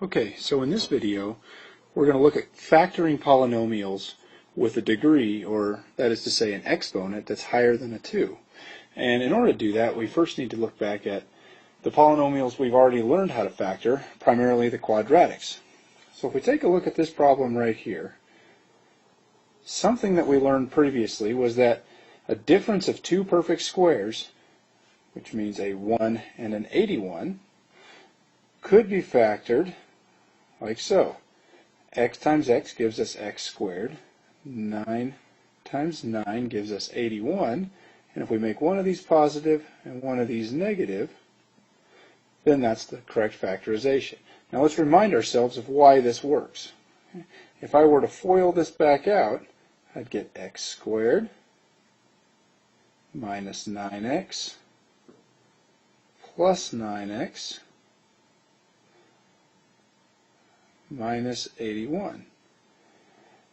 Okay, so in this video we're going to look at factoring polynomials with a degree, or that is to say an exponent that's higher than a 2. And in order to do that, we first need to look back at the polynomials we've already learned how to factor, primarily the quadratics. So if we take a look at this problem right here, something that we learned previously was that a difference of two perfect squares, which means a 1 and an 81, could be factored like so. X times x gives us x squared. 9 times 9 gives us 81. And if we make one of these positive and one of these negative, then that's the correct factorization. Now let's remind ourselves of why this works. If I were to FOIL this back out, I'd get x squared minus 9x plus 9x minus 81.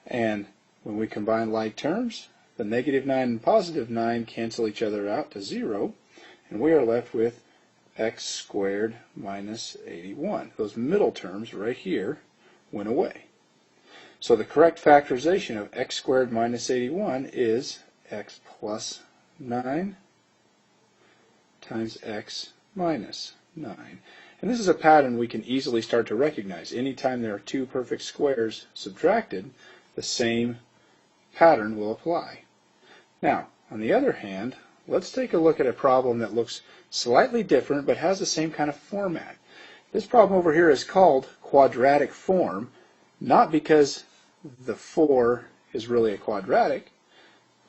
And when we combine like terms, the negative 9 and positive 9 cancel each other out to 0, and we are left with x squared minus 81. Those middle terms right here went away. So the correct factorization of x squared minus 81 is x plus 9 times x minus 9. And this is a pattern we can easily start to recognize. Anytime there are two perfect squares subtracted, the same pattern will apply. Now, on the other hand, let's take a look at a problem that looks slightly different but has the same kind of format. This problem over here is called quadratic form, not because the 4 is really a quadratic.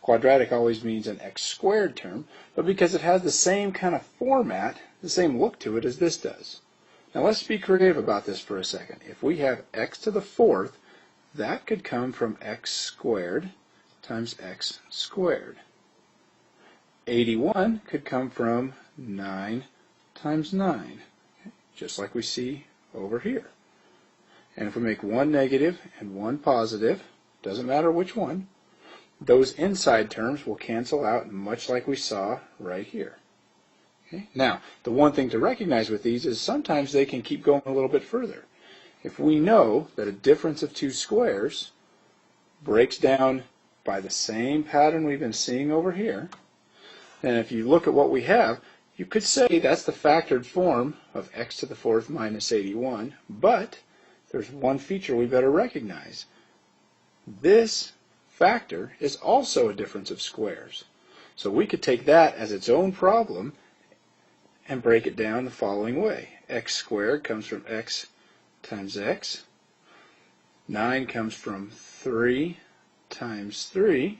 Quadratic always means an x squared term, but because it has the same kind of format, the same look to it as this does. Now let's be creative about this for a second. If we have x to the 4th, that could come from x squared times x squared. 81 could come from 9 times 9, just like we see over here. And if we make one negative and one positive, doesn't matter which one, those inside terms will cancel out much like we saw right here. Okay? Now, the one thing to recognize with these is sometimes they can keep going a little bit further. If we know that a difference of two squares breaks down by the same pattern we've been seeing over here, then if you look at what we have, you could say that's the factored form of x to the 4th minus 81, but there's one feature we better recognize. This factor is also a difference of squares. So we could take that as its own problem and break it down the following way. X squared comes from x times x. 9 comes from 3 times 3.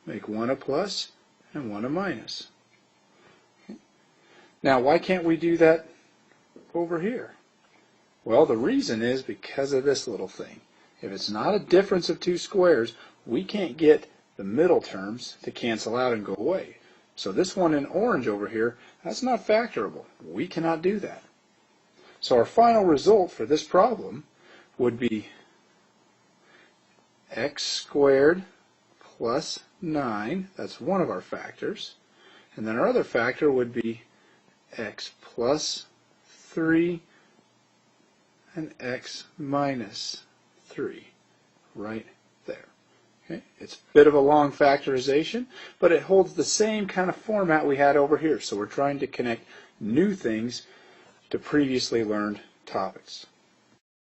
Make one a plus and one a minus. Okay. Now, why can't we do that over here? Well, the reason is because of this little thing. If it's not a difference of two squares, we can't get the middle terms to cancel out and go away. So this one in orange over here, that's not factorable. We cannot do that. So our final result for this problem would be x squared plus 9, that's one of our factors, and then our other factor would be x plus 3 and x minus 3, right there. Okay? It's a bit of a long factorization, but it holds the same kind of format we had over here. So we're trying to connect new things to previously learned topics.